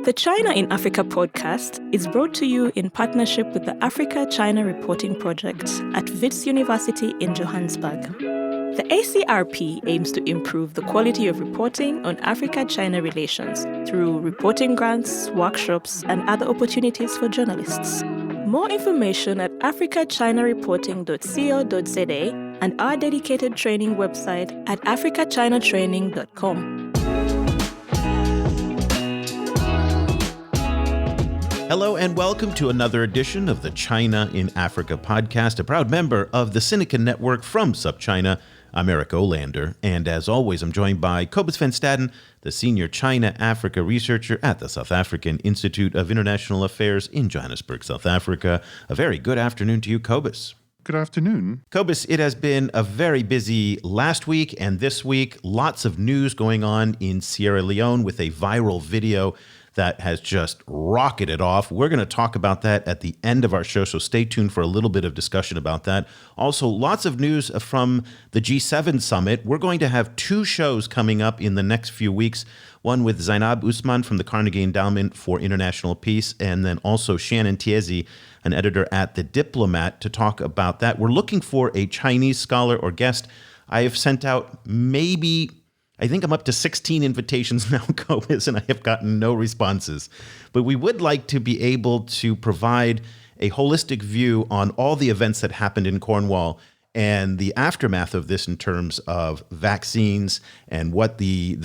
The China in Africa podcast is brought to you in partnership with the Africa-China Reporting Project at Wits University in Johannesburg. The ACRP aims to improve the quality of reporting on Africa-China relations through reporting grants, workshops, and other opportunities for journalists. More information at africachinareporting.co.za and our dedicated training website at africachinatraining.com. Hello and welcome to another edition of the China in Africa podcast, a proud member of the Sinica Network from SupChina. I'm Eric Olander, and as always, I'm joined by Cobus van Staden, the senior China-Africa researcher at the South African Institute of International Affairs in Johannesburg, South Africa. A very good afternoon to you, Cobus. Good afternoon. Cobus, it has been a very busy last week and this week. Lots of news going on in Sierra Leone with a viral video that has just rocketed off. We're going to talk about that at the end of our show, so stay tuned for a little bit of discussion about that. Also, lots of news from the G7 summit. We're going to have two shows coming up in the next few weeks, one with Zainab Usman from the Carnegie Endowment for International Peace, and then also Shannon Tiezi, an editor at The Diplomat, to talk about that. We're looking for a Chinese scholar or guest. I have sent out I think I'm up to 16 invitations now, Cobus, and I have gotten no responses. But we would like to be able to provide a holistic view on all the events that happened in Cornwall and the aftermath of this in terms of vaccines and what the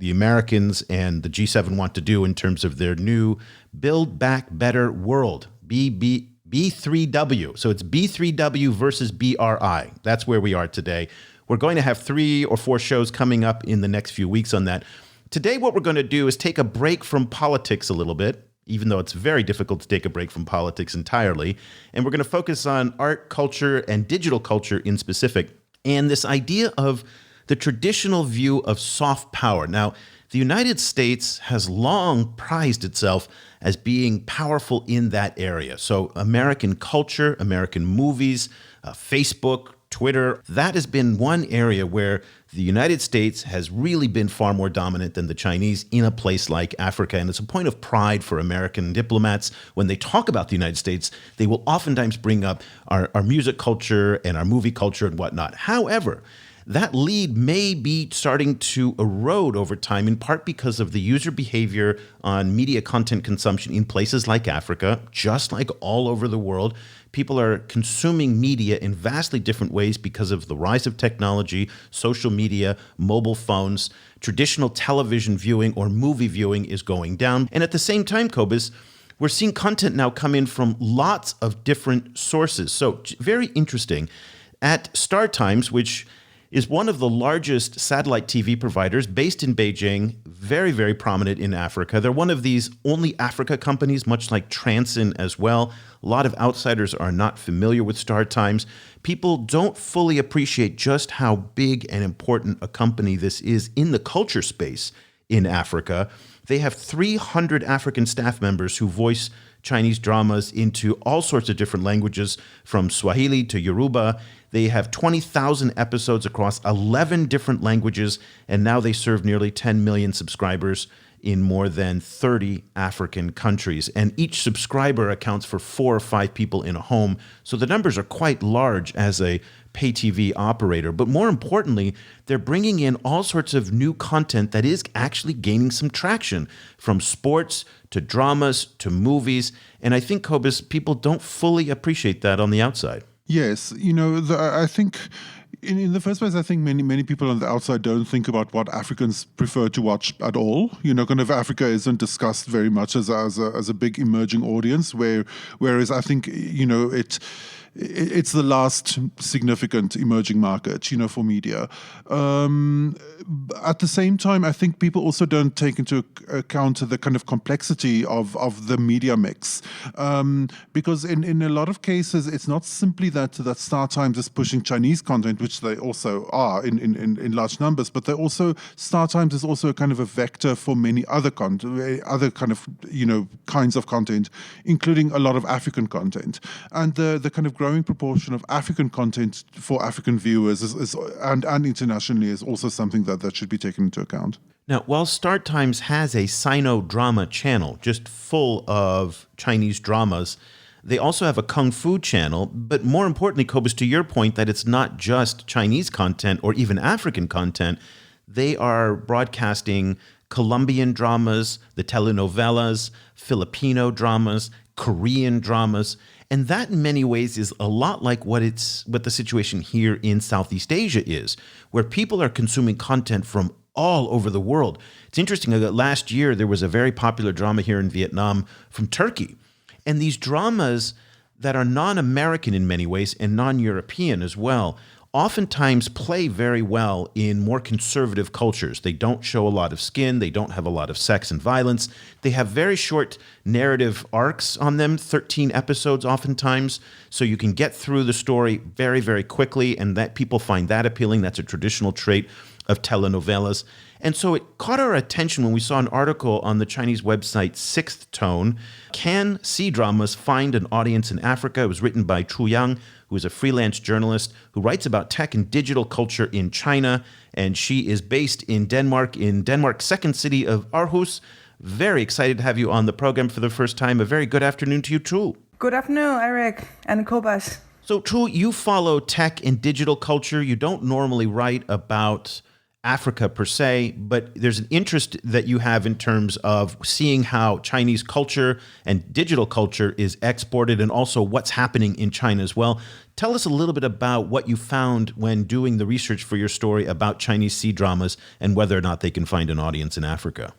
Americans and the G7 want to do in terms of their new Build Back Better World, B3W. So it's B3W versus BRI. That's where we are today. We're going to have 3 or 4 shows coming up in the next few weeks on that. Today, what we're going to do is take a break from politics a little bit, even though it's very difficult to take a break from politics entirely. And we're going to focus on art, culture, and digital culture in specific, and this idea of the traditional view of soft power. Now, the United States has long prized itself as being powerful in that area. So American culture, American movies, Facebook, Twitter, that has been one area where the United States has really been far more dominant than the Chinese in a place like Africa. And it's a point of pride for American diplomats. When they talk about the United States, they will oftentimes bring up our music culture and our movie culture and whatnot. However, that lead may be starting to erode over time, in part because of the user behavior on media content consumption in places like Africa, just like all over the world. People are consuming media in vastly different ways because of the rise of technology, social media, mobile phones. Traditional television viewing or movie viewing is going down. And at the same time, Cobus, we're seeing content now come in from lots of different sources. So very interesting. At StarTimes, which is one of the largest satellite TV providers based in Beijing, very, very prominent in Africa. They're one of these only Africa companies, much like Transsion as well. A lot of outsiders are not familiar with StarTimes. People don't fully appreciate just how big and important a company this is in the culture space in Africa. They have 300 African staff members who voice Chinese dramas into all sorts of different languages, from Swahili to Yoruba. They have 20,000 episodes across 11 different languages, and now they serve nearly 10 million subscribers in more than 30 African countries. And each subscriber accounts for 4 or 5 people in a home. So the numbers are quite large as a pay TV operator. But more importantly, they're bringing in all sorts of new content that is actually gaining some traction, from sports to dramas to movies. And I think, Cobus, people don't fully appreciate that on the outside. Yes, I think in the first place, I think many people on the outside don't think about what Africans prefer to watch at all. Kind of Africa isn't discussed very much as a big emerging audience, whereas I think it's the last significant emerging market, for media. At the same time, I think people also don't take into account the kind of complexity of the media mix. Because in a lot of cases, it's not simply that StarTimes is pushing Chinese content, which they also are in large numbers, but StarTimes is also kind of a vector for many other kinds of content, including a lot of African content. And the kind of growing proportion of African content for African viewers and internationally is also something that should be taken into account. Now, while StarTimes has a Sino-drama channel just full of Chinese dramas, they also have a Kung Fu channel, but more importantly, Cobus, to your point that it's not just Chinese content or even African content, they are broadcasting Colombian dramas, the telenovelas, Filipino dramas, Korean dramas, and that in many ways is a lot like what the situation here in Southeast Asia is, where people are consuming content from all over the world. It's interesting that last year there was a very popular drama here in Vietnam from Turkey. And these dramas that are non-American in many ways and non-European as well, oftentimes play very well in more conservative cultures. They don't show a lot of skin. They don't have a lot of sex and violence. They have very short narrative arcs on them, 13 episodes oftentimes, so you can get through the story very, very quickly, and that people find that appealing. That's a traditional trait of telenovelas. And so it caught our attention when we saw an article on the Chinese website Sixth Tone. Can C-dramas find an audience in Africa? It was written by Chu Yang, who is a freelance journalist who writes about tech and digital culture in China. And she is based in Denmark's second city of Aarhus. Very excited to have you on the program for the first time. A very good afternoon to you, Chu. Good afternoon, Eric and Cobus. So, Chu, you follow tech and digital culture. You don't normally write about Africa per se, but there's an interest that you have in terms of seeing how Chinese culture and digital culture is exported and also what's happening in China as well. Tell us a little bit about what you found when doing the research for your story about Chinese C-dramas and whether or not they can find an audience in Africa.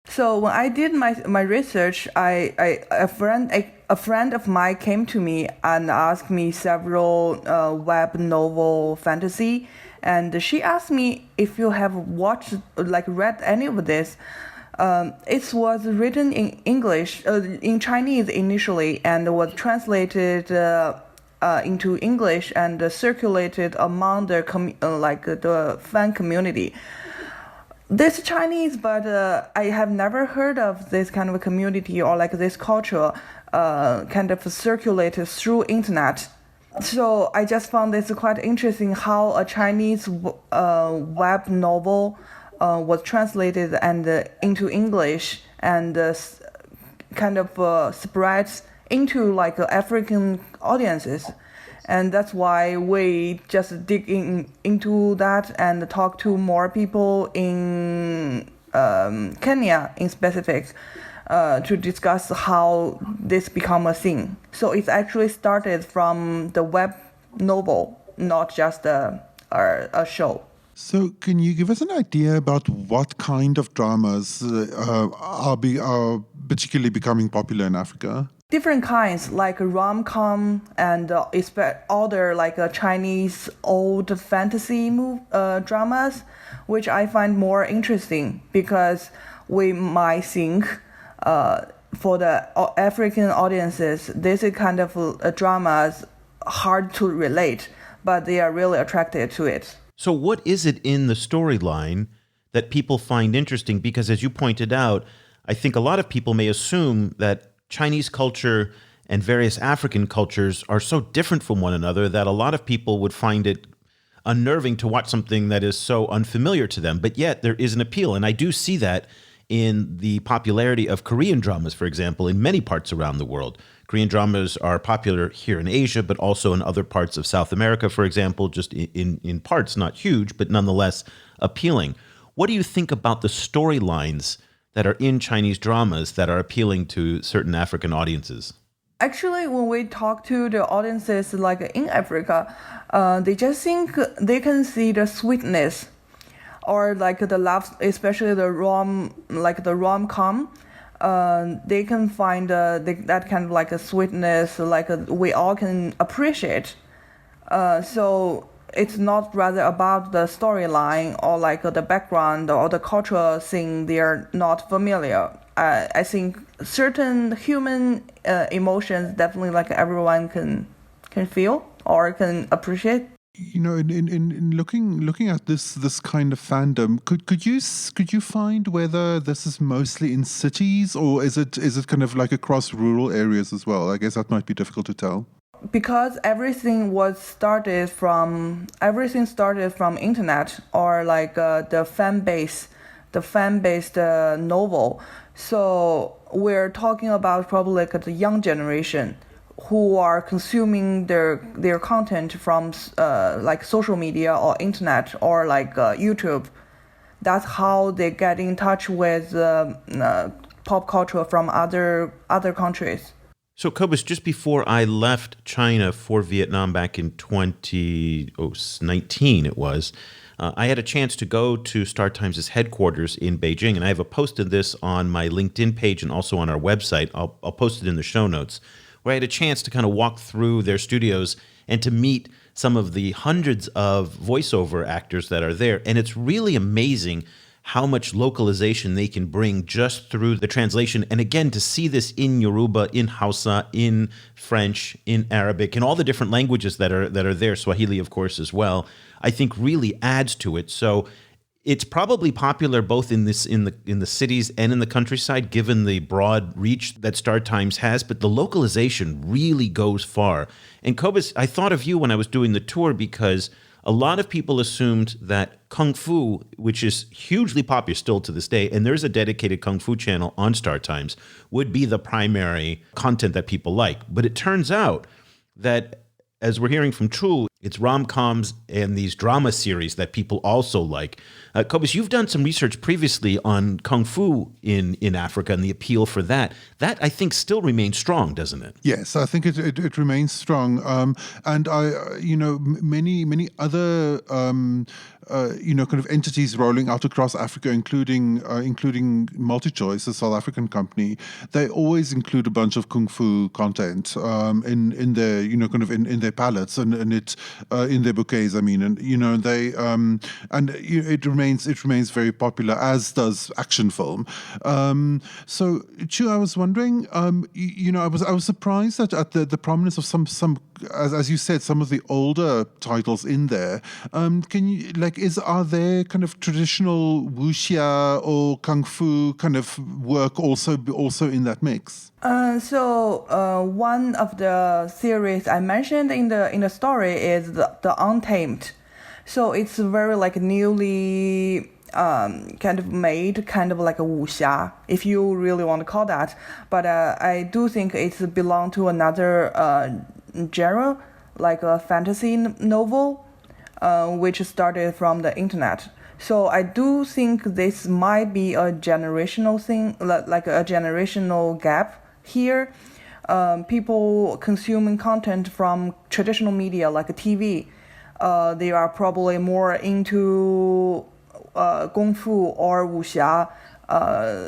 So when I did my research, a friend of mine came to me and asked me several web novel fantasy. And she asked me if you have read any of this. It was written in English, in Chinese initially, and was translated into English and circulated among the fan community. This Chinese, but I have never heard of this kind of a community or like this culture kind of circulated through internet. So I just found this quite interesting how a Chinese web novel was translated and into English and kind of spreads into like African audiences. And that's why we just dig into that and talk to more people in Kenya in specific to discuss how this become a thing. So it actually started from the web novel, not just a show. So can you give us an idea about what kind of dramas are particularly becoming popular in Africa? Different kinds, like rom-com and other like Chinese old fantasy dramas, which I find more interesting because we might think for the African audiences, this is kind of dramas hard to relate, but they are really attracted to it. So what is it in the storyline that people find interesting? Because as you pointed out, I think a lot of people may assume that Chinese culture and various African cultures are so different from one another that a lot of people would find it unnerving to watch something that is so unfamiliar to them. But yet there is an appeal. And I do see that in the popularity of Korean dramas, for example, in many parts around the world. Korean dramas are popular here in Asia, but also in other parts of South America, for example, just in parts, not huge, but nonetheless appealing. What do you think about the storylines that are in Chinese dramas that are appealing to certain African audiences? Actually, when we talk to the audiences like in Africa, they just think they can see the sweetness or like the love, especially the rom-com. They can find that kind of like a sweetness, we all can appreciate. So it's not rather about the storyline or like the background or the cultural thing they are not familiar. I think certain human emotions definitely like everyone can feel or can appreciate. You know, in looking at this kind of fandom, could you find whether this is mostly in cities or is it kind of like across rural areas as well? I guess that might be difficult to tell. Because everything started from internet or like the fan base the fan-based novel. So we're talking about probably like the young generation who are consuming their content from like social media or internet or like YouTube. That's how they get in touch with pop culture from other countries. So, Cobus, just before I left China for Vietnam back in 2019, it was, I had a chance to go to StarTimes' headquarters in Beijing, and I have posted this on my LinkedIn page and also on our website. I'll post it in the show notes, where I had a chance to kind of walk through their studios and to meet some of the hundreds of voiceover actors that are there. And it's really amazing how much localization they can bring just through the translation. And again, to see this in Yoruba, in Hausa, in French, in Arabic, and all the different languages that are there, Swahili, of course, as well, I think really adds to it. So it's probably popular both in the cities and in the countryside, given the broad reach that StarTimes has, but the localization really goes far. And Cobus, I thought of you when I was doing the tour because a lot of people assumed that Kung Fu, which is hugely popular still to this day, and there's a dedicated Kung Fu channel on StarTimes, would be the primary content that people like. But it turns out that, as we're hearing from Chu, it's rom-coms and these drama series that people also like. Cobus, you've done some research previously on Kung Fu in Africa and the appeal for that. That, I think, still remains strong, doesn't it? Yes, I think it remains strong. And many other kind of entities rolling out across Africa, including MultiChoice, a South African company, they always include a bunch of Kung Fu content in their in their palettes and it in their bouquets. I mean, and they it remains very popular, as does action film. So Chu, I was wondering, I was surprised at the prominence of some as you said, some of the older titles in there. Can you are there kind of traditional wuxia or kung fu kind of work also in that mix? One of the series I mentioned in the story is the Untamed. So it's very like newly kind of made, kind of like a wuxia, if you really want to call that. But I do think it's belong to another genre, like a fantasy novel, which started from the internet. So I do think this might be a generational thing, like a generational gap here. People consuming content from traditional media like TV, they are probably more into Kung Fu or wuxia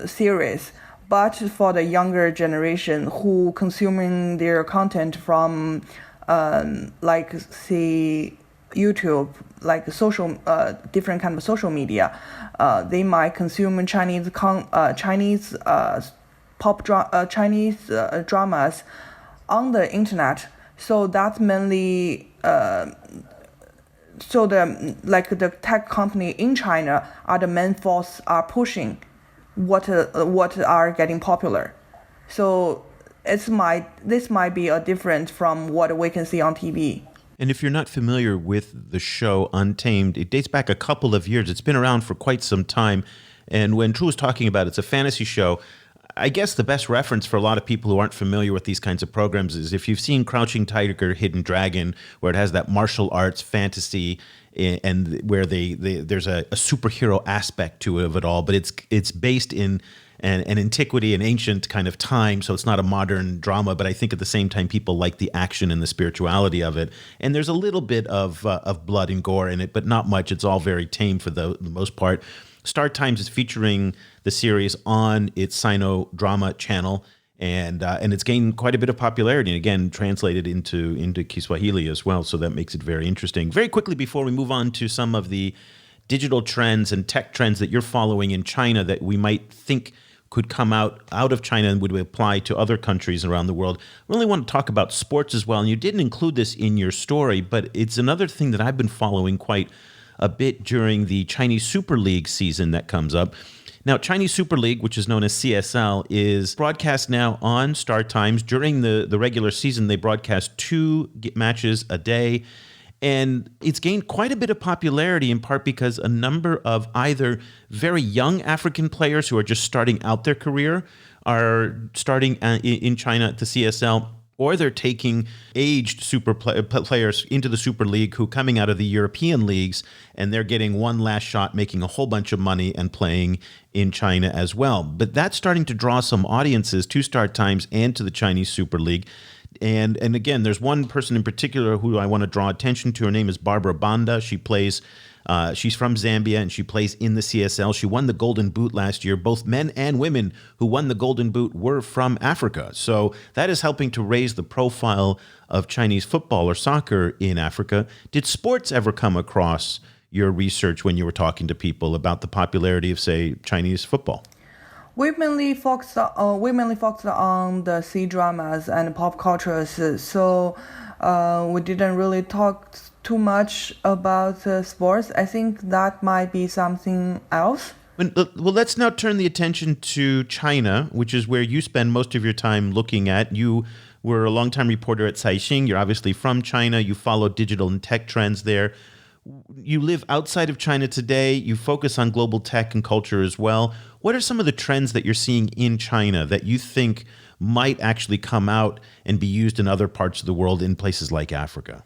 series. But for the younger generation who consuming their content from say YouTube, like social different kind of social media, they might consume Chinese dramas on the internet. So that's mainly so the tech company in China are the main force are pushing what are getting popular. So this might be a different from what we can see on TV. And if you're not familiar with the show Untamed, it dates back a couple of years. It's been around for quite some time. And when Chu was talking about it's a fantasy show, I guess the best reference for a lot of people who aren't familiar with these kinds of programs is if you've seen Crouching Tiger, Hidden Dragon, where it has that martial arts fantasy and where there's a superhero aspect to it of it all, but it's based in an antiquity, an ancient kind of time, so it's not a modern drama, but I think at the same time people like the action and the spirituality of it. And there's a little bit of blood and gore in it, but not much. It's all very tame for the most part. StarTimes is featuring the series on its Sino drama channel, and it's gained quite a bit of popularity, and again, translated into Kiswahili as well, so that makes it very interesting. Very quickly, before we move on to some of the digital trends and tech trends that you're following in China that we might think could come out of China and would apply to other countries around the world, we really want to talk about sports as well, and you didn't include this in your story, but it's another thing that I've been following quite a bit during the Chinese Super League season that comes up. Now, Chinese Super League, which is known as CSL, is broadcast now on StarTimes. During the regular season, they broadcast 2 matches a day. And it's gained quite a bit of popularity in part because a number of either very young African players who are just starting out their career are starting in China at the CSL, or they're taking aged players into the Super League who coming out of the European leagues, and they're getting one last shot, making a whole bunch of money and playing in China as well. But that's starting to draw some audiences to StarTimes and to the Chinese Super League. And again, there's one person in particular who I want to draw attention to. Her name is Barbara Banda. She plays, she's from Zambia, and she plays in the CSL. She won the Golden Boot last year. Both men and women who won the Golden Boot were from Africa. So that is helping to raise the profile of Chinese football or soccer in Africa. Did sports ever come across your research when you were talking to people about the popularity of, say, Chinese football? We mainly focused on the C-dramas and pop cultures, so we didn't really talk too much about sports. I think that might be something else. Well, let's now turn the attention to China, which is where you spend most of your time looking at. You were a longtime reporter at Caixin. You're obviously from China. You follow digital and tech trends there. You live outside of China today. You focus on global tech and culture as well. What are some of the trends that you're seeing in China that you think might actually come out and be used in other parts of the world in places like Africa?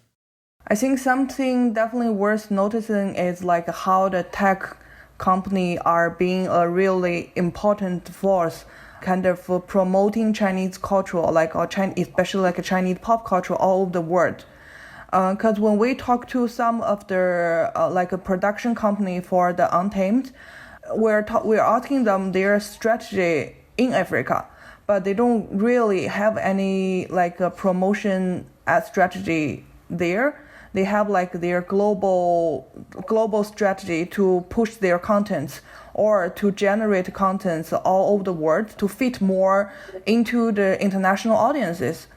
I think something definitely worth noticing is like how the tech company are being a really important force kind of promoting Chinese culture, especially like Chinese pop culture all over the world. Because when we talk to some of the like a production company for the Untamed, we're asking them their strategy in Africa, but they don't really have any like a promotion strategy there. They have like their global strategy to push their contents or to generate contents all over the world to fit more into the international audiences.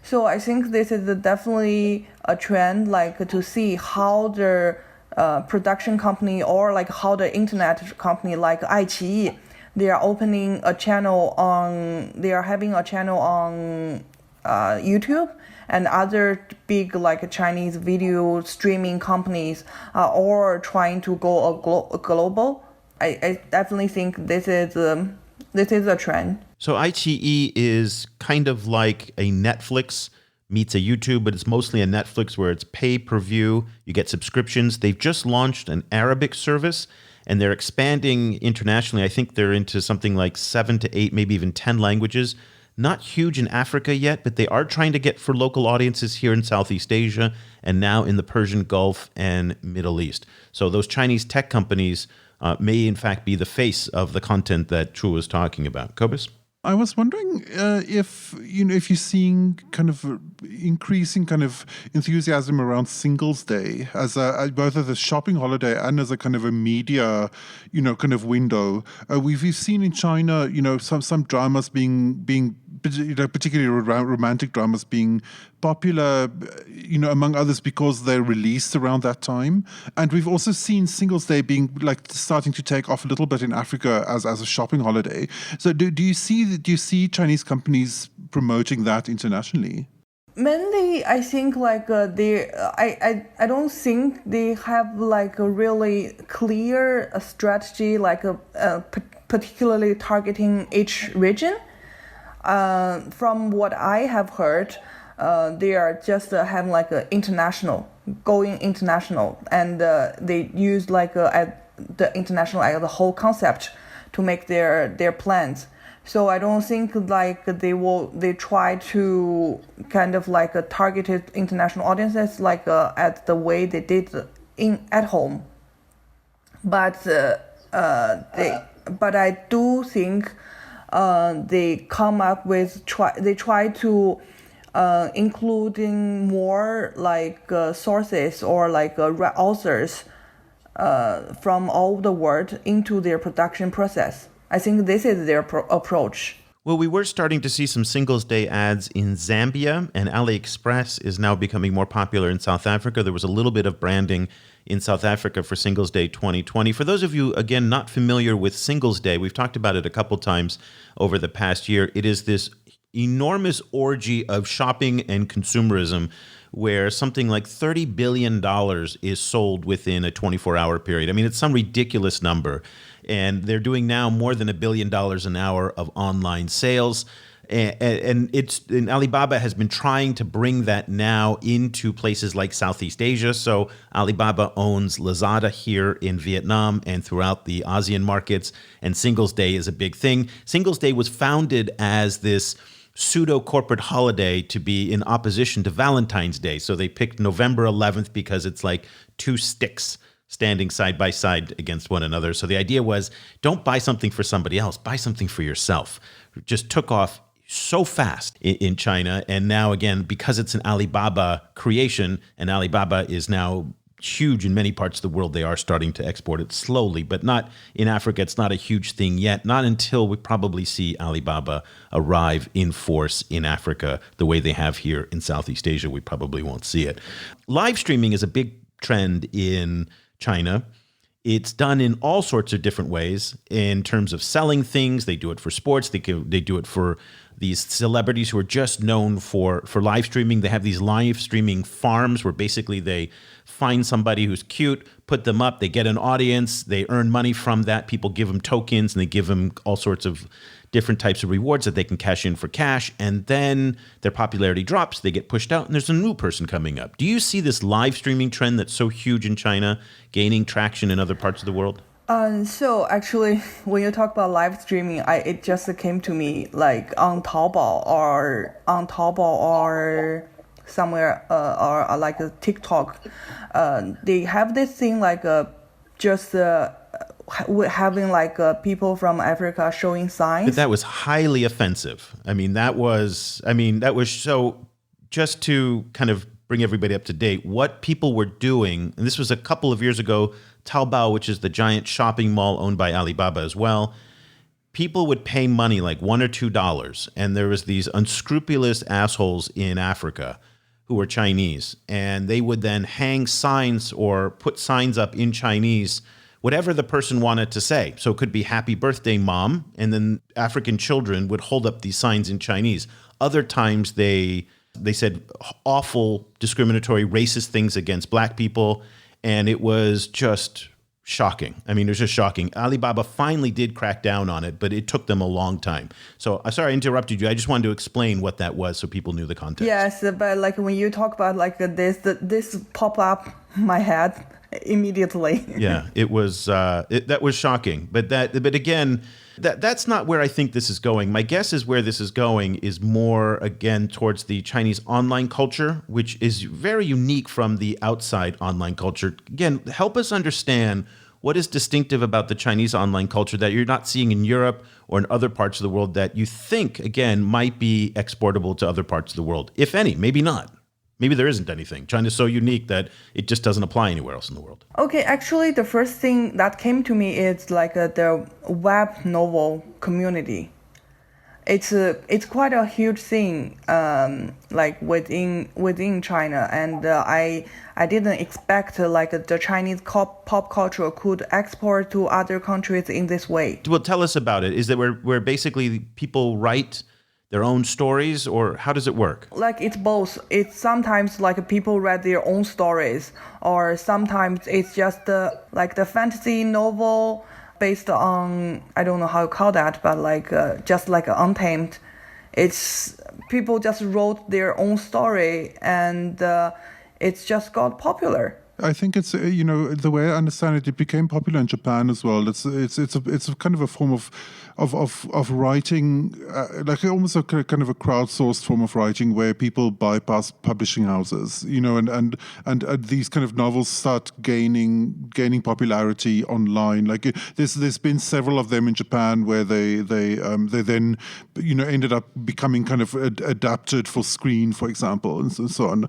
So I think this is definitely a trend, like to see how the production company or like how the internet company like iQiyi, they are having a channel on YouTube, and other big like Chinese video streaming companies are all trying to go global. I definitely think this is a trend. So iQiyi is kind of like a Netflix meets a YouTube, but it's mostly a Netflix where it's pay-per-view. You get subscriptions. They've just launched an Arabic service, and they're expanding internationally. I think they're into something like 7 to 8, maybe even 10 languages. Not huge in Africa yet, but they are trying to get for local audiences here in Southeast Asia and now in the Persian Gulf and Middle East. So those Chinese tech companies may in fact be the face of the content that Chu was talking about. Cobus? I was wondering if you're seeing kind of increasing kind of enthusiasm around Singles Day as both as a shopping holiday and as a kind of a media, kind of window. We've seen in China, some dramas being particularly romantic dramas being popular, among others because they're released around that time. And we've also seen Singles Day being like starting to take off a little bit in Africa as a shopping holiday. So do you see Chinese companies promoting that internationally? Mainly, I think like I don't think they have like a really clear strategy, like particularly targeting each region. From what I have heard, they are just having like going international, and they use like the international as the whole concept to make their plans. So I don't think like they try to kind of like targeted international audiences like at the way they did at home. But I do think they come up with they try to including more like sources or like authors from all over the world into their production process. I think this is their approach. Well, we were starting to see some Singles Day ads in Zambia, and AliExpress is now becoming more popular in South Africa. There was a little bit of branding in South Africa for Singles Day 2020. For those of you, again, not familiar with Singles Day, we've talked about it a couple times over the past year. It is this enormous orgy of shopping and consumerism where something like $30 billion is sold within a 24-hour period. I mean, it's some ridiculous number. And they're doing now more than $1 billion an hour of online sales. And Alibaba has been trying to bring that now into places like Southeast Asia. So Alibaba owns Lazada here in Vietnam and throughout the ASEAN markets. And Singles Day is a big thing. Singles Day was founded as this pseudo-corporate holiday to be in opposition to Valentine's Day. So they picked November 11th because it's like two sticks standing side by side against one another. So the idea was, don't buy something for somebody else, buy something for yourself. It just took off so fast in China. And now, again, because it's an Alibaba creation, and Alibaba is now huge in many parts of the world, they are starting to export it slowly, but not in Africa. It's not a huge thing yet, not until we probably see Alibaba arrive in force in Africa the way they have here in Southeast Asia. We probably won't see it. Live streaming is a big trend in China. It's done in all sorts of different ways in terms of selling things. They do it for sports. They do it for these celebrities who are just known for live streaming. They have these live streaming farms where basically they find somebody who's cute, put them up, they get an audience, they earn money from that. People give them tokens and they give them all sorts of different types of rewards that they can cash in for cash. And then their popularity drops, they get pushed out, and there's a new person coming up. Do you see this live streaming trend that's so huge in China gaining traction in other parts of the world? So actually, when you talk about live streaming, it just came to me like on Taobao or somewhere or like a TikTok. They have this thing like having like people from Africa showing signs. But that was highly offensive. That was so, just to kind of bring everybody up to date, what people were doing, and this was a couple of years ago, Taobao, which is the giant shopping mall owned by Alibaba as well, people would pay money like $1 or $2, and there was these unscrupulous assholes in Africa who were Chinese, and they would then hang signs or put signs up in Chinese, whatever the person wanted to say. So it could be happy birthday, mom, and then African children would hold up these signs in Chinese. Other times they said awful, discriminatory, racist things against black people, and it was just shocking. It was just shocking. Alibaba finally did crack down on it, but it took them a long time. So I'm sorry I interrupted you. I just wanted to explain what that was so people knew the context. Yes, but like when you talk about like this pop up my head immediately. Yeah, it was that was shocking. But again, that's not where I think this is going. My guess is where this is going is more, again, towards the Chinese online culture, which is very unique from the outside online culture. Again, help us understand what is distinctive about the Chinese online culture that you're not seeing in Europe or in other parts of the world that you think, again, might be exportable to other parts of the world, if any, maybe not. Maybe there isn't anything. China's so unique that it just doesn't apply anywhere else in the world. Okay, actually, the first thing that came to me is like the web novel community. It's quite a huge thing, like within China, and I didn't expect like the Chinese pop culture could export to other countries in this way. Well, tell us about it. Is that where basically people write their own stories, or how does it work? Like it's both. It's sometimes like people write their own stories, or sometimes it's just like the fantasy novel based on, I don't know how you call that, but like just like Untamed. It's people just wrote their own story, and it's just got popular. I think it's the way I understand it, it became popular in Japan as well. It's a kind of a form of writing, like almost a kind of a crowdsourced form of writing where people bypass publishing houses, and these kind of novels start gaining popularity online. Like there's been several of them in Japan where they then ended up becoming kind of adapted for screen, for example, and so on.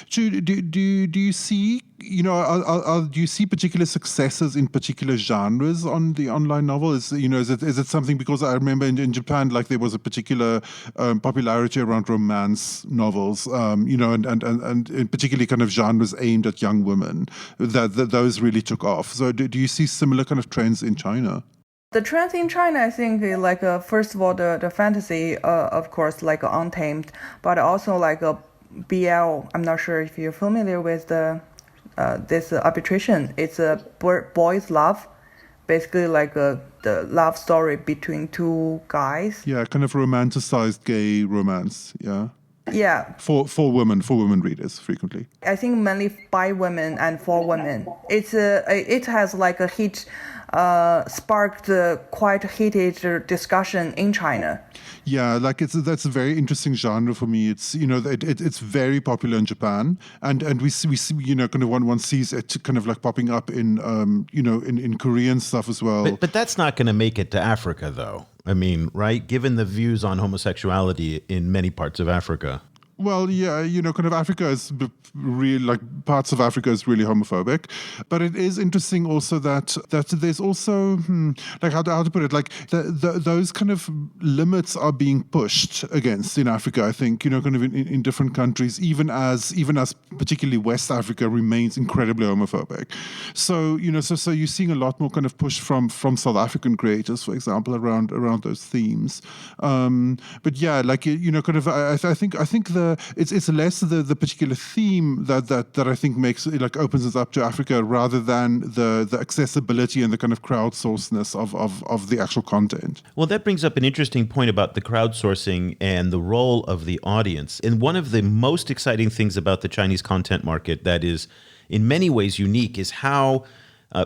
Do you see do you see particular successes in particular genres on the online novel? Is it something, because I remember in Japan, like there was a particular popularity around romance novels, and particularly kind of genres aimed at young women, that those really took off. So do you see similar kind of trends in China? The trends in China, I think, like first of all, the fantasy, of course, like Untamed, but also like a BL. I'm not sure if you're familiar with this arbitration. It's a boys' love, basically like the love story between two guys. Yeah, kind of romanticized gay romance. Yeah. Yeah, For women readers frequently. I think mainly by women and for women. It has like a sparked quite heated discussion in China. Yeah, like that's a very interesting genre for me. It's it's very popular in Japan, and we see kind of one sees it kind of like popping up in in Korean stuff as well. But that's not going to make it to Africa, though. I mean, right? Given the views on homosexuality in many parts of Africa. Well, yeah, kind of Africa is really, like, parts of Africa is really homophobic. But it is interesting also that there's also, like, how to put it, like, those kind of limits are being pushed against in Africa, I think, kind of in different countries, even as particularly West Africa remains incredibly homophobic. So, so you're seeing a lot more kind of push from South African creators, for example, around those themes. But yeah, like, kind of, I think it's less the particular theme that I think makes it, like, opens us up to Africa rather than the accessibility and the kind of crowdsourcedness of the actual content. Well, that brings up an interesting point about the crowdsourcing and the role of the audience. And one of the most exciting things about the Chinese content market that is in many ways unique is how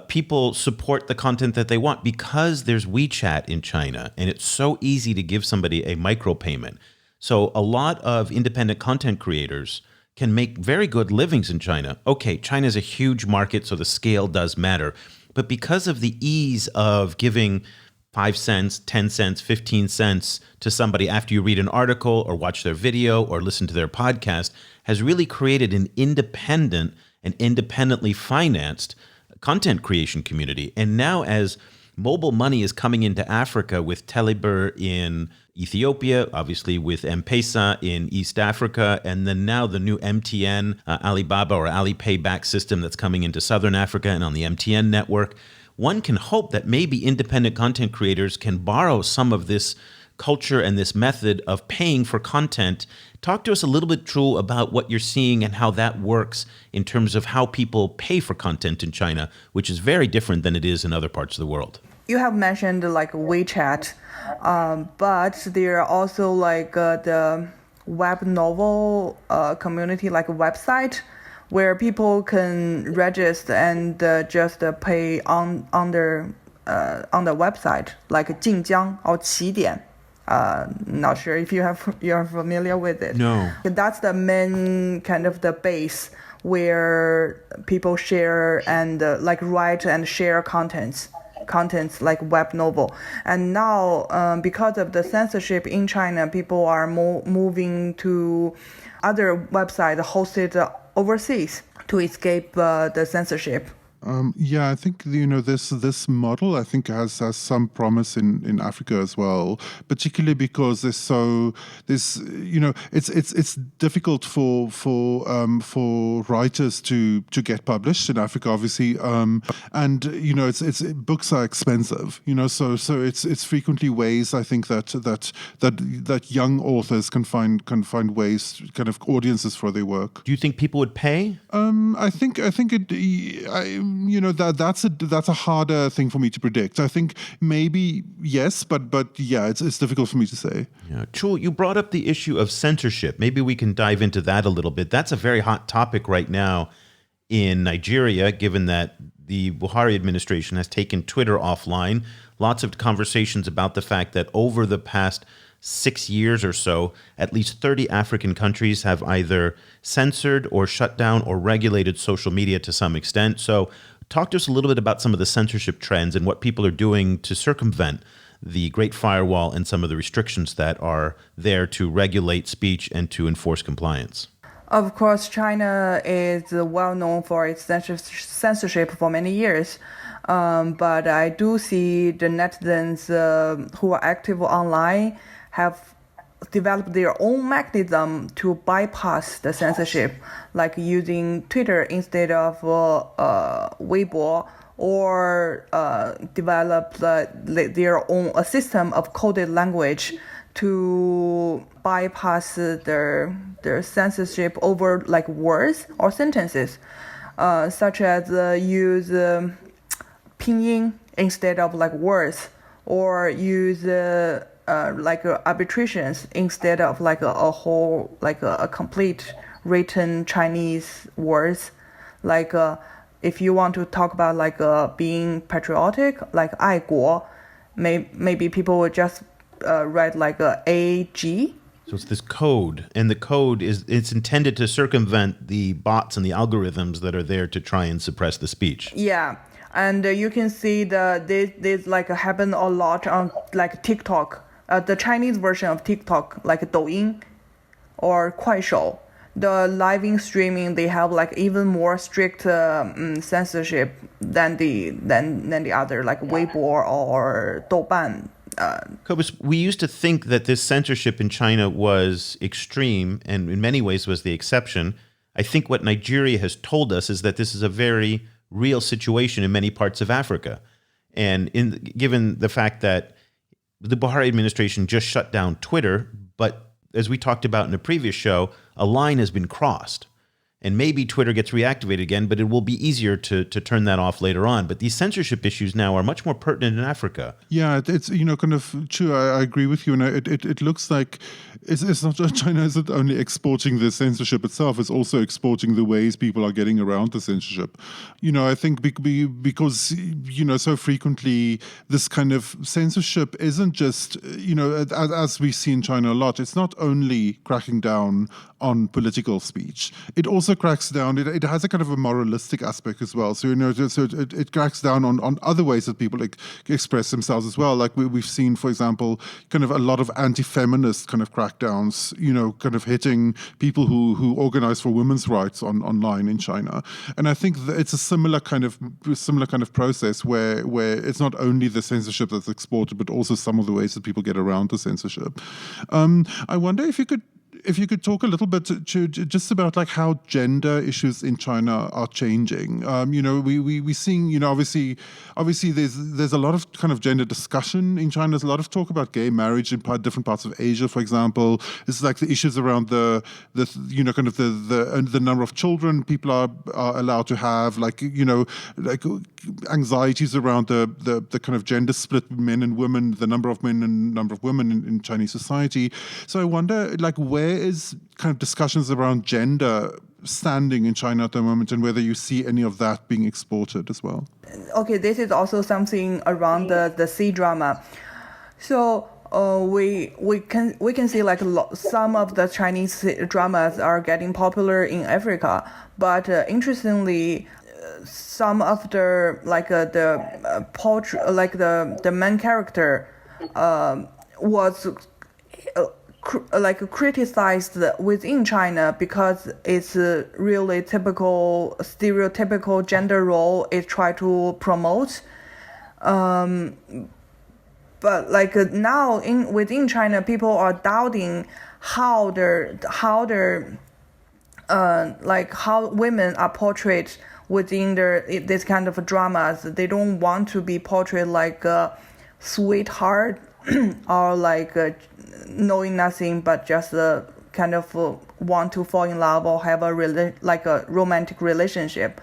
people support the content that they want, because there's WeChat in China and it's so easy to give somebody a micropayment. So a lot of independent content creators can make very good livings in China. Okay, China is a huge market, so the scale does matter. But because of the ease of giving 5 cents, 10 cents, 15 cents to somebody after you read an article or watch their video or listen to their podcast, has really created an independent and independently financed content creation community. And now, as mobile money is coming into Africa with Telebirr in Ethiopia, obviously with M-Pesa in East Africa, and then now the new MTN, Alibaba or Alipay back system that's coming into Southern Africa and on the MTN network, one can hope that maybe independent content creators can borrow some of this culture and this method of paying for content. Talk to us a little bit, Chu, about what you're seeing and how that works in terms of how people pay for content in China, which is very different than it is in other parts of the world. You have mentioned like WeChat, but there are also like the web novel community, like a website where people can register and just pay on the website, like Jinjiang or 起点. Not sure if you're familiar with it. No. That's the main kind of the base where people share and like write and share contents like web novel. And now, because of the censorship in China, people are moving to other websites hosted overseas to escape the censorship. Yeah, I think this model I think has some promise in Africa as well, particularly because it's difficult for writers to get published in Africa, obviously, and it's books are expensive, so it's frequently ways I think that young authors can find ways, kind of audiences for their work. Do you think people would pay? I think that's a harder thing for me to predict. I think maybe yes, but yeah, it's difficult for me to say. Yeah. Chu, you brought up the issue of censorship. Maybe we can dive into that a little bit. That's a very hot topic right now in Nigeria, given that the Buhari administration has taken Twitter offline. Lots of conversations about the fact that over the past 6 years or so, at least 30 African countries have either censored or shut down or regulated social media to some extent. So talk to us a little bit about some of the censorship trends and what people are doing to circumvent the Great Firewall and some of the restrictions that are there to regulate speech and to enforce compliance. Of course, China is well known for its censorship for many years. But I do see the netizens who are active online have developed their own mechanism to bypass the censorship, like using Twitter instead of Weibo or develop their own a system of coded language to bypass their censorship over like words or sentences, such as use pinyin instead of like words, or use like arbitrations instead of like a whole like a complete written Chinese words. Like if you want to talk about like being patriotic, like 爱国, maybe people would just write like AG. So it's this code, and the code it's intended to circumvent the bots and the algorithms that are there to try and suppress the speech. Yeah. And you can see this like happen a lot on like TikTok, the Chinese version of TikTok, like Douyin or Kuaishou. The live streaming, they have like even more strict censorship than the other, like Weibo or Douban. Cobus, we used to think that this censorship in China was extreme and in many ways was the exception. I think what Nigeria has told us is that this is a very real situation in many parts of Africa. And given the fact that the Buhari administration just shut down Twitter, but as we talked about in a previous show, a line has been crossed. And maybe Twitter gets reactivated again, but it will be easier to turn that off later on. But these censorship issues now are much more pertinent in Africa. Yeah, it's kind of true. I agree with you, and it looks like it's not just China isn't only exporting the censorship itself; it's also exporting the ways people are getting around the censorship. I think because so frequently this kind of censorship isn't just as we see in China a lot. It's not only cracking down on political speech; it also cracks down. It has a kind of a moralistic aspect as well. So it cracks down on other ways that people express themselves as well. Like we've seen, for example, kind of a lot of anti-feminist kind of crackdowns. Kind of hitting people who organize for women's rights online in China. And I think that it's a similar kind of process where it's not only the censorship that's exported, but also some of the ways that people get around the censorship. I wonder if you could talk a little bit just about like how gender issues in China are changing. We seeing obviously there's a lot of kind of gender discussion in China. There's a lot of talk about gay marriage in different parts of Asia, for example. It's like the issues around the number of children people are allowed to have, like anxieties around the kind of gender split, men and women, the number of men and number of women in Chinese society. So I wonder, like, where is kind of discussions around gender standing in China at the moment, and whether you see any of that being exported as well? Okay, this is also something around the C-drama. So we can see like some of the Chinese dramas are getting popular in Africa, but interestingly, some of the the main character was criticized within China because it's a really stereotypical gender role it tried to promote. But like now within China, people are doubting how women are portrayed within this kind of dramas. They don't want to be portrayed like a sweetheart or like knowing nothing, but just kind of want to fall in love or have a romantic relationship.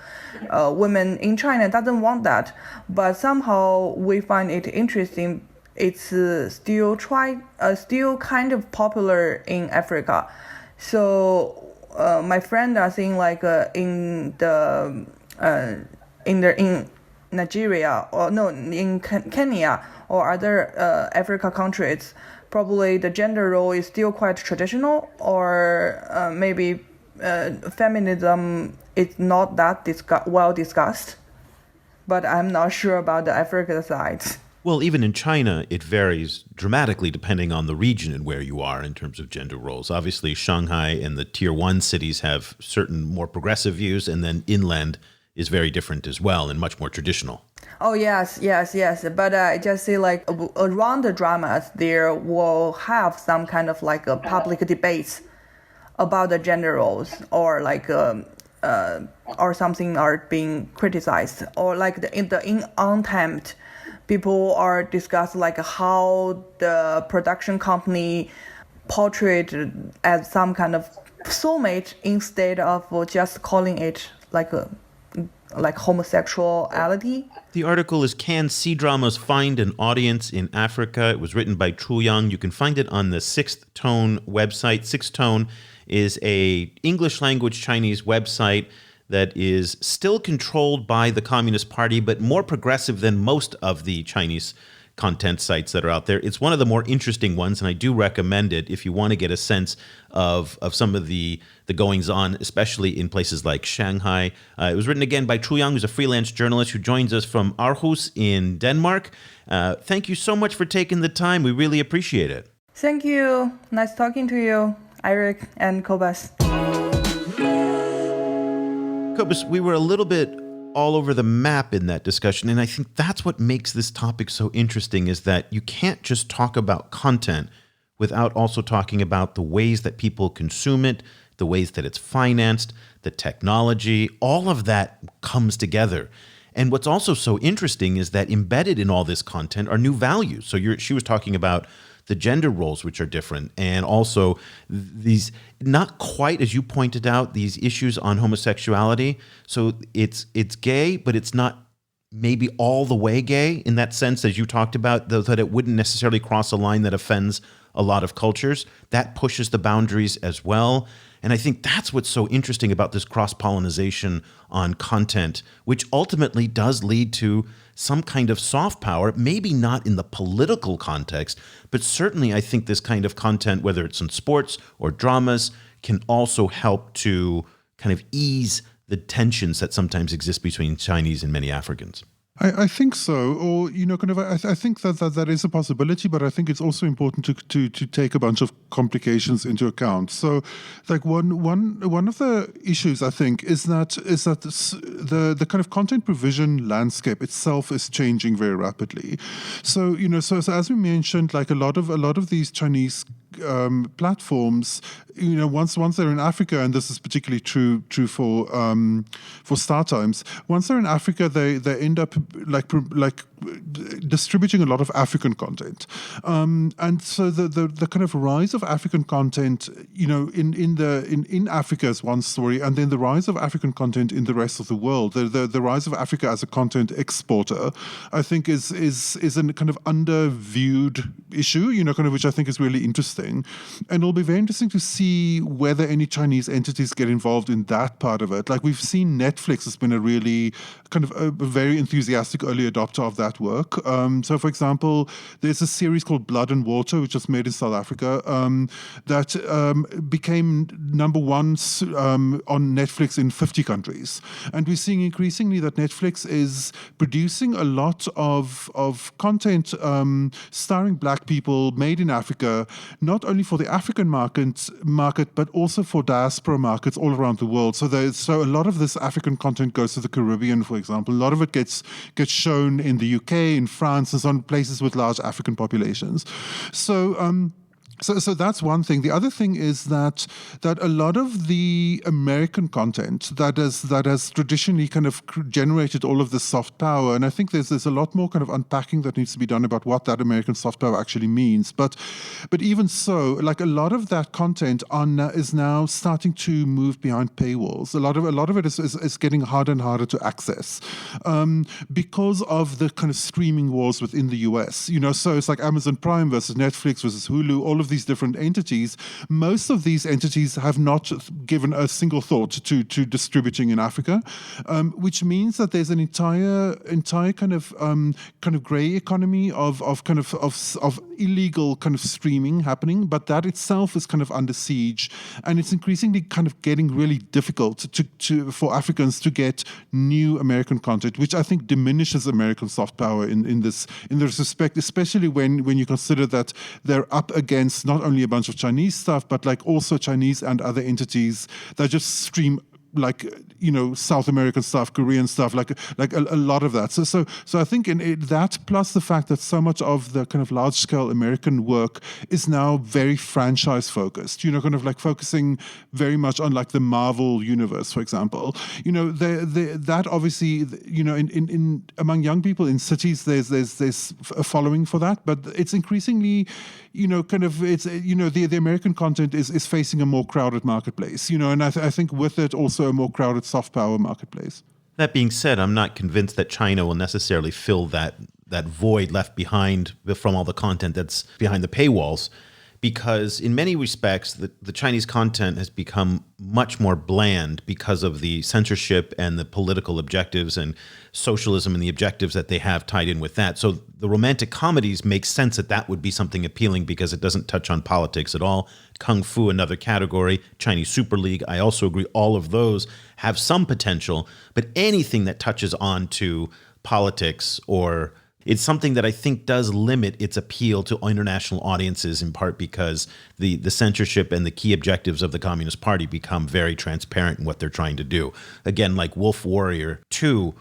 Women in China doesn't want that, but somehow we find it interesting. It's still kind of popular in Africa. So my friend are saying like in Nigeria in Kenya or other Africa countries, probably the gender role is still quite traditional, or maybe feminism is not that well discussed. But I'm not sure about the Africa side. Well, even in China, it varies dramatically depending on the region and where you are in terms of gender roles. Obviously, Shanghai and the Tier 1 cities have certain more progressive views, and then inland is very different as well and much more traditional. Oh, yes. But I just say like around the dramas, there will have some kind of like a public debates about the gender roles, or like or something are being criticized, or like in untamed, people are discussing like how the production company portrayed as some kind of soulmate instead of just calling it like homosexuality. The article is Can C-Dramas Find an Audience in Africa? It was written by Chu Yang. You can find it on the Sixth Tone website. Sixth Tone is a English language Chinese website that is still controlled by the Communist Party, but more progressive than most of the Chinese content sites that are out there. It's one of the more interesting ones, and I do recommend it if you want to get a sense of some of the goings-on, especially in places like Shanghai. It was written again by Chu Yang, who's a freelance journalist who joins us from Aarhus in Denmark. Thank you so much for taking the time. We really appreciate it. Thank you. Nice talking to you, Eric and Cobus. Cobus, we were a little bit all over the map in that discussion, and I think that's what makes this topic so interesting, is that you can't just talk about content without also talking about the ways that people consume it, the ways that it's financed, the technology. All of that comes together. And what's also so interesting is that embedded in all this content are new values. So she was talking about the gender roles, which are different, and also these, not quite as you pointed out, these issues on homosexuality. So it's gay, but it's not maybe all the way gay in that sense, as you talked about, that it wouldn't necessarily cross a line that offends a lot of cultures. That pushes the boundaries as well. And I think that's what's so interesting about this cross-pollination on content, which ultimately does lead to some kind of soft power, maybe not in the political context, but certainly I think this kind of content, whether it's in sports or dramas, can also help to kind of ease the tensions that sometimes exist between Chinese and many Africans. I think so, or I think that is a possibility, but I think it's also important to take a bunch of complications into account. So, like one of the issues I think is that the kind of content provision landscape itself is changing very rapidly. So so as we mentioned, like a lot of these Chinese platforms, once they're in Africa, and this is particularly true for StarTimes, once they're in Africa, they end up like distributing a lot of African content, and so the kind of rise of African content, in Africa is one story, and then the rise of African content in the rest of the world, the rise of Africa as a content exporter, I think is a kind of underviewed issue, which I think is really interesting, and it'll be very interesting to see whether any Chinese entities get involved in that part of it. Like we've seen Netflix has been a really kind of a very enthusiastic early adopter of that work. So, for example, there's a series called Blood and Water, which was made in South Africa, that became number one on Netflix in 50 countries. And we're seeing increasingly that Netflix is producing a lot of content starring Black people made in Africa, not only for the African market, but also for diaspora markets all around the world. So a lot of this African content goes to the Caribbean, for example. A lot of it gets shown in the UK, in France, and so on, places with large African populations. So that's one thing. The other thing is that a lot of the American content that has traditionally kind of generated all of this soft power, and I think there's a lot more kind of unpacking that needs to be done about what that American soft power actually means. But even so, like a lot of that content is now starting to move behind paywalls. A lot of it is getting harder and harder to access because of the kind of streaming wars within the US. So it's like Amazon Prime versus Netflix versus Hulu, all of these different entities. Most of these entities have not given a single thought to distributing in Africa, which means that there's an entire kind of gray economy of illegal kind of streaming happening, but that itself is kind of under siege, and it's increasingly kind of getting really difficult for Africans to get new American content, which I think diminishes American soft power in this respect, especially when you consider that they're up against not only a bunch of Chinese stuff, but like also Chinese and other entities that just stream like, South American stuff, Korean stuff, like a lot of that. So I think that plus the fact that so much of the kind of large scale American work is now very franchise focused, kind of like focusing very much on like the Marvel universe, for example. That obviously, in among young people in cities, there's a following for that, but it's increasingly, the American content is facing a more crowded marketplace, and I think with it also a more crowded soft power marketplace. That being said, I'm not convinced that China will necessarily fill that void left behind from all the content that's behind the paywalls, because in many respects, the Chinese content has become much more bland because of the censorship and the political objectives and socialism and the objectives that they have tied in with that. So the romantic comedies make sense that would be something appealing because it doesn't touch on politics at all. Kung Fu, another category. Chinese Super League, I also agree. All of those have some potential, but anything that touches on to politics or it's something that I think does limit its appeal to international audiences, in part because the censorship and the key objectives of the Communist Party become very transparent in what they're trying to do. Again, like Wolf Warrior 2,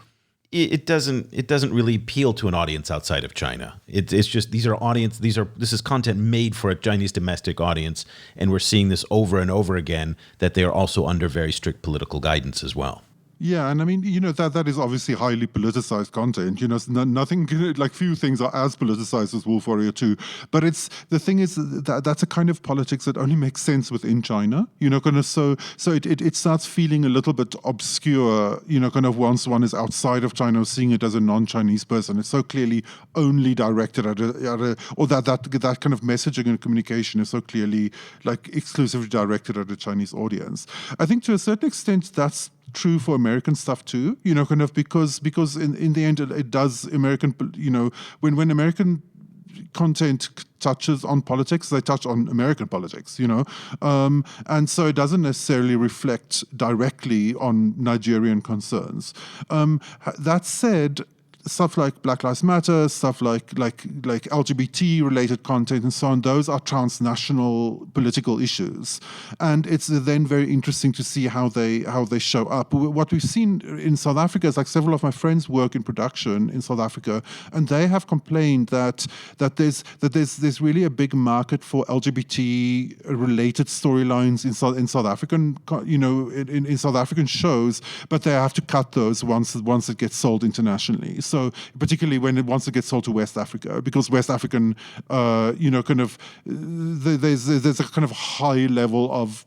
it doesn't really appeal to an audience outside of China. It's just this is content made for a Chinese domestic audience, and we're seeing this over and over again that they are also under very strict political guidance as well. Yeah, and I mean, that is obviously highly politicized content. Nothing, like few things are as politicized as Wolf Warrior 2. But the thing is that's a kind of politics that only makes sense within China. So it starts feeling a little bit obscure. Kind of once one is outside of China, seeing it as a non-Chinese person. It's so clearly only directed at or that kind of messaging and communication is so clearly like exclusively directed at a Chinese audience. I think to a certain extent that's true for American stuff too, kind of because in the end it does American, when American content touches on politics, they touch on American politics, and so it doesn't necessarily reflect directly on Nigerian concerns. That said, stuff like Black Lives Matter, stuff like LGBT related content and so on, those are transnational political issues. And it's then very interesting to see how they show up. What we've seen in South Africa is like several of my friends work in production in South Africa, and they have complained that there's really a big market for LGBT related storylines in South African, in South African shows, but they have to cut those once it gets sold internationally. So particularly once it gets sold to West Africa, because West African, kind of there's a kind of high level of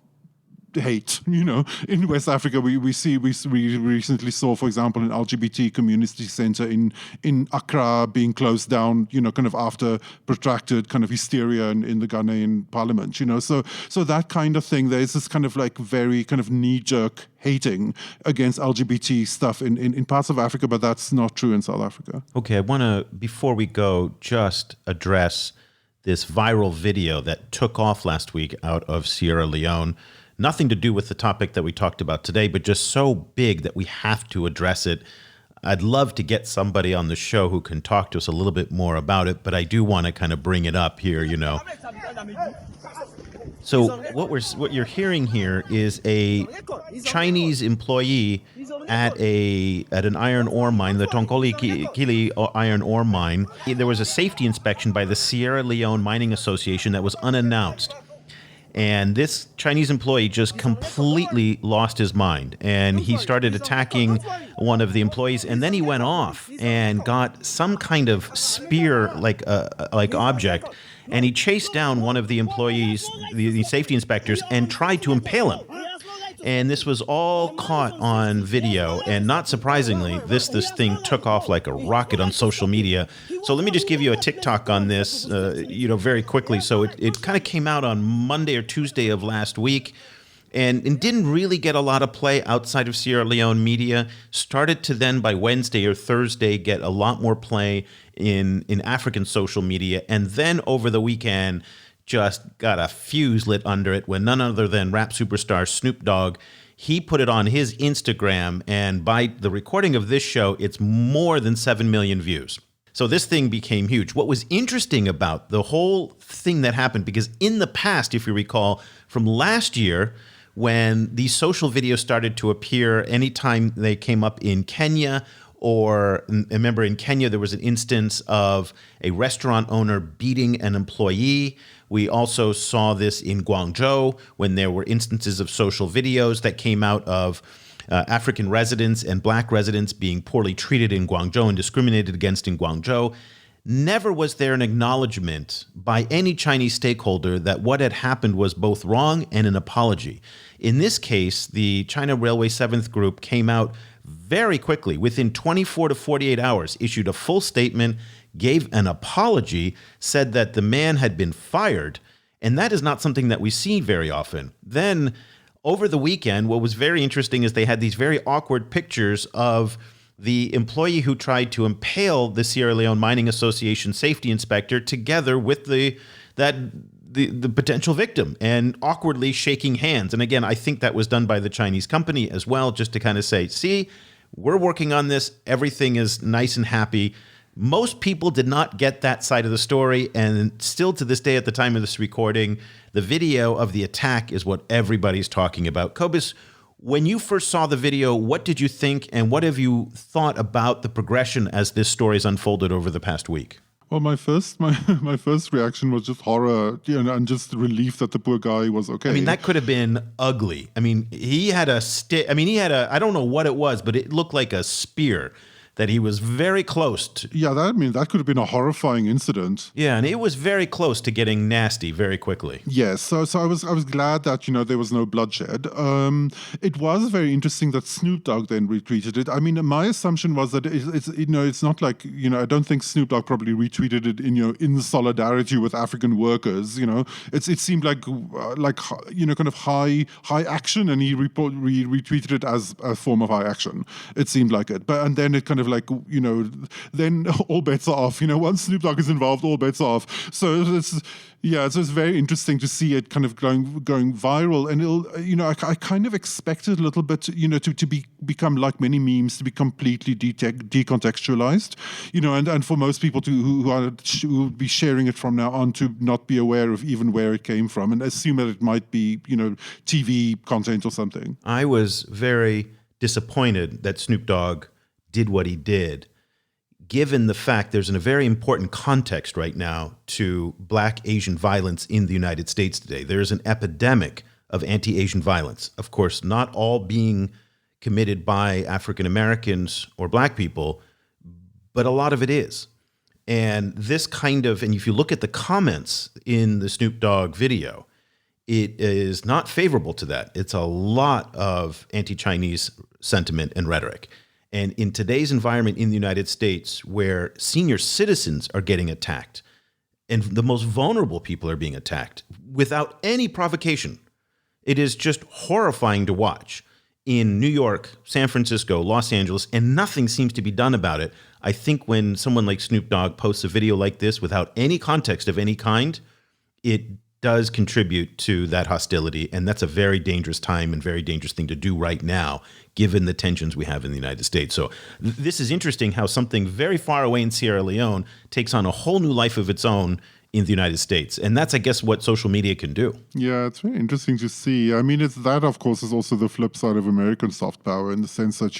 hate, in West Africa. We recently saw, for example, an LGBT community center in Accra being closed down, kind of after protracted kind of hysteria in the Ghanaian parliament, so that kind of thing. There is this kind of like very kind of knee-jerk hating against LGBT stuff in parts of Africa, but that's not true in South Africa. Okay, I want to, before we go, just address this viral video that took off last week out of Sierra Leone. Nothing to do with the topic that we talked about today, but just so big that we have to address it. I'd love to get somebody on the show who can talk to us a little bit more about it, but I do want to kind of bring it up here, So what you're hearing here is a Chinese employee at an iron ore mine, the Tonkoli iron ore mine. There was a safety inspection by the Sierra Leone Mining Association that was unannounced. And this Chinese employee just completely lost his mind, and he started attacking one of the employees, and then he went off and got some kind of spear-like object, and he chased down one of the employees, the safety inspectors, and tried to impale him. And this was all caught on video, and not surprisingly, this thing took off like a rocket on social media. So let me just give you a TikTok on this, very quickly. So it kind of came out on Monday or Tuesday of last week, and didn't really get a lot of play outside of Sierra Leone media. Started to then by Wednesday or Thursday get a lot more play in African social media, and then over the weekend just got a fuse lit under it when none other than rap superstar Snoop Dogg, he put it on his Instagram, and by the recording of this show, it's more than 7 million views. So this thing became huge. What was interesting about the whole thing that happened, because in the past, if you recall, from last year, when these social videos started to appear anytime they came up in Kenya. Or remember, in Kenya, there was an instance of a restaurant owner beating an employee. We also saw this in Guangzhou when there were instances of social videos that came out of African residents and black residents being poorly treated in Guangzhou and discriminated against in Guangzhou. Never was there an acknowledgement by any Chinese stakeholder that what had happened was both wrong and an apology. In this case, the China Railway 7th Group came out very quickly, within 24 to 48 hours, issued a full statement, gave an apology, said that the man had been fired, and that is not something that we see very often. Then, over the weekend, what was very interesting is they had these very awkward pictures of the employee who tried to impale the Sierra Leone Mining Association safety inspector together with the potential victim, and awkwardly shaking hands. And again, I think that was done by the Chinese company as well, just to kind of say, see, we're working on this. Everything is nice and happy. Most people did not get that side of the story. And still to this day, at the time of this recording, the video of the attack is what everybody's talking about. Cobus, when you first saw the video, what did you think, and what have you thought about the progression as this story has unfolded over the past week? Well, my first reaction was just horror, and just relief that the poor guy was okay. I mean, that could have been ugly. I mean, he had a stick. I mean, he had I don't know what it was, but it looked like a spear that he was very close to. Yeah, that could have been a horrifying incident. Yeah, and it was very close to getting nasty very quickly. Yes, so I was glad that there was no bloodshed. It was very interesting that Snoop Dogg then retweeted it. I mean, my assumption was that it's not like I don't think Snoop Dogg probably retweeted it in solidarity with African workers. It seemed like kind of high action, and he retweeted it as a form of high action. It seemed like it, and then it kind of then all bets are off. Once Snoop Dogg is involved, all bets are off. So it's very interesting to see it kind of going viral. And I kind of expected a little bit, to become like many memes, to be completely decontextualized. And for most people who would be sharing it from now on to not be aware of even where it came from and assume that it might be, TV content or something. I was very disappointed that Snoop Dogg did what he did, given the fact there's a very important context right now to Black Asian violence in the United States today. There is an epidemic of anti-Asian violence. Of course, not all being committed by African Americans or Black people, but a lot of it is. And this and if you look at the comments in the Snoop Dogg video, it is not favorable to that. It's a lot of anti-Chinese sentiment and rhetoric. And in today's environment in the United States, where senior citizens are getting attacked and the most vulnerable people are being attacked without any provocation, it is just horrifying to watch. In New York, San Francisco, Los Angeles, and nothing seems to be done about it. I think when someone like Snoop Dogg posts a video like this without any context of any kind, it does contribute to that hostility, and that's a very dangerous time and very dangerous thing to do right now, given the tensions we have in the United States. So this is interesting how something very far away in Sierra Leone takes on a whole new life of its own in the United States. And that's, I guess, what social media can do. Yeah, it's very interesting to see. I mean, that, of course, is also the flip side of American soft power, in the sense that,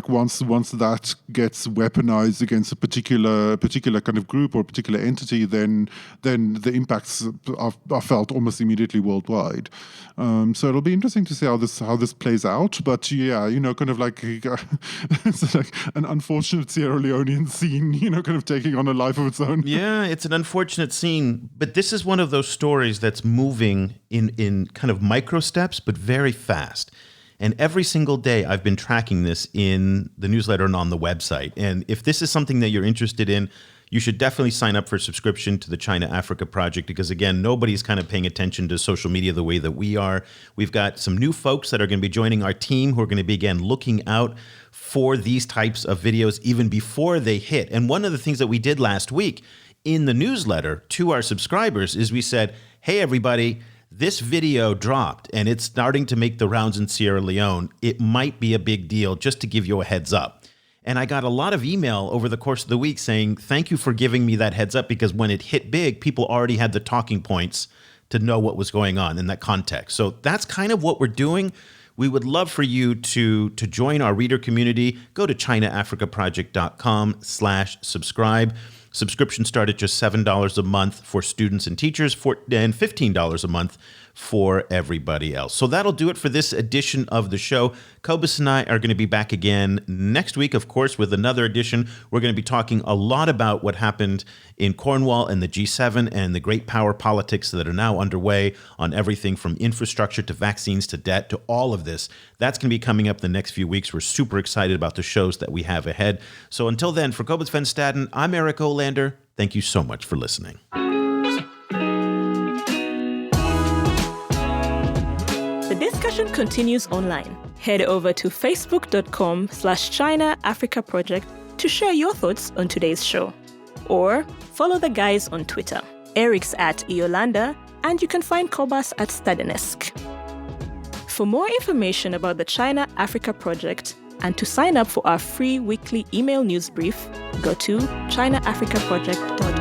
once that gets weaponized against a particular kind of group or particular entity, then the impacts are felt almost immediately worldwide. So it'll be interesting to see how this plays out. But yeah, kind of like it's like an unfortunate Sierra Leonean scene, kind of taking on a life of its own. Yeah, it's an unfortunate scene, but this is one of those stories that's moving in kind of micro steps, but very fast. And every single day I've been tracking this in the newsletter and on the website. And if this is something that you're interested in, you should definitely sign up for subscription to the China Africa Project, because again, nobody's kind of paying attention to social media the way that we are. We've got some new folks that are going to be joining our team who are going to be, again, looking out for these types of videos even before they hit. And one of the things that we did last week in the newsletter to our subscribers is we said, hey, everybody, this video dropped and it's starting to make the rounds in Sierra Leone. It might be a big deal, just to give you a heads up. And I got a lot of email over the course of the week saying, thank you for giving me that heads up, because when it hit big, people already had the talking points to know what was going on in that context. So that's kind of what we're doing. We would love for you to join our reader community. Go to chinaafricaproject.com/subscribe. Subscriptions start at just $7 a month for students and teachers, and $15 a month for everybody else. So that'll do it for this edition of the show. Cobus and I are going to be back again next week, of course, with another edition. We're going to be talking a lot about what happened in Cornwall and the G7 and the great power politics that are now underway on everything from infrastructure to vaccines to debt to all of this. That's going to be coming up the next few weeks. We're super excited about the shows that we have ahead. So until then, for Cobus Van Staden, I'm Eric Olander. Thank you so much for listening. The discussion continues online. Head over to facebook.com/China Africa Project to share your thoughts on today's show. Or follow the guys on Twitter. Eric's at Iolanda, and you can find Cobus at Stadenesque. For more information about the China Africa Project and to sign up for our free weekly email news brief, go to chinaafricaproject.com.